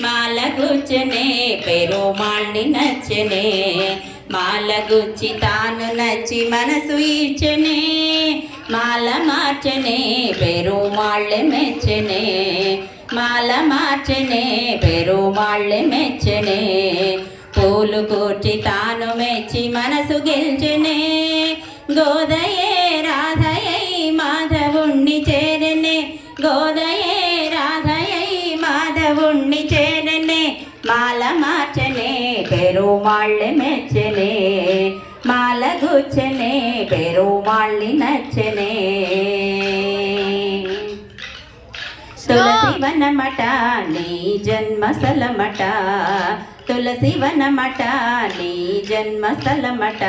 మాల గుచ్చనే పెరుమాళ్ళని నచ్చనే మాల గుచ్చి తాను నచ్చి మనసు ఈడ్చనే మాల మార్చనే పెరుమాళ్ళే మెచ్చనే మాల మార్చనే పెరుమాళ్ళే మెచ్చనే పూలు కూర్చి తాను మెచ్చి మనసు గెల్చనే గోదయే రాధయై మాధవుణ్ణి చేరనే గోదయే రాధయై మాధవుణ్ణి చేరనే మాల మార్చనే పెరుమాళ్ళే మెచ్చనే మాల గుచ్చనే పెరుమాళ్ళని నచ్చనే తులసి వనమట నీ జన్మ స్థలమట తులసి వనమట నీ జన్మ స్థలమట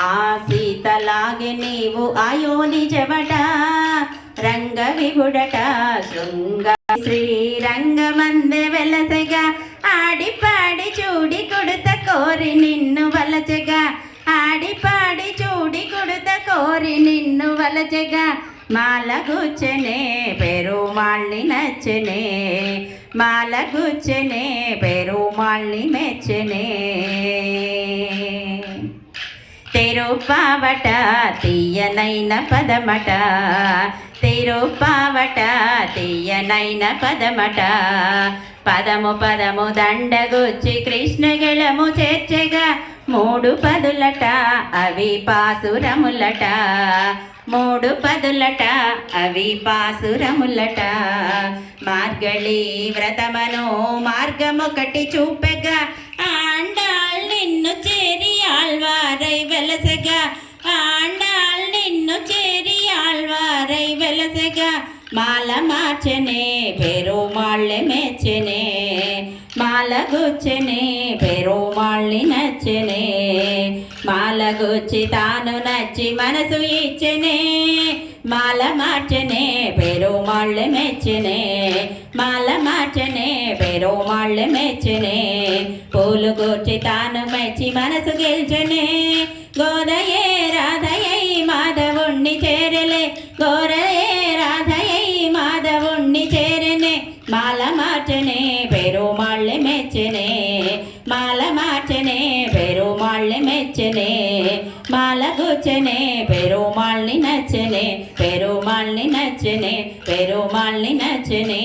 ఆ సీతలాగే నీవు ఆయోని జవట రంగ విభుడట శృంగ శ్రీరంగమందే వెలసగా ఆడి పాడి చూడి కొడుత కోరి నిన్ను వలచగా ఆడి పాడి చూడి కొడుత కోరి నిన్ను వలచగా మాల గుచ్చనే పెరుమాళ్ళని నచ్చనే మాల గుచ్చనే పెరుమాళ్ళని మెచ్చనే తెరుపావట తీయనైన పదమట తెరుపావట తీయనైన పదమట పదము పదము దండగుచ్చి కృష్ణ గెళము చేర్చగా మూడు పదులట అవి పాసురములట మూడు పదులట అవి పాసురములట మార్గళి వ్రతమను మార్గమొకటి చూపెగా ఆండాళ్ నిన్ను చేరి ఆళ్వారై వెలసగా ఆండాళ్ నిన్ను చేరి ఆళ్వారై వెలసగా మాల మార్చనే పెరుమాళ్ళే మెచ్చనే మాల గుచ్చనే పెరుమాళ్ళని నచ్చనే మాల గుచ్చి తాను నచ్చి మనసు ఇచ్చనే మాల మార్చనే పెరుమాళ్ళే మెచ్చనే మాల మార్చనే పెరుమాళ్ళే మెచ్చనే పూలు గుచ్చి తాను మెచ్చి మనసు గెల్చనే గోదయే రాధయై మాధవుణ్ణి చేరలే గోరయే రాధయై మాధవుణ్ణి చేరనే మాల మార్చనే పెరుమాళ్ళే మెచ్చనే మాల మార్చనే పెరుమాళ్ళే మెచ్చనే మాల గుచ్చనే పెరుమాళ్ళని నచ్చనే పెరుమాళ్ళని నచ్చనే పెరుమాళ్ళని నచ్చనే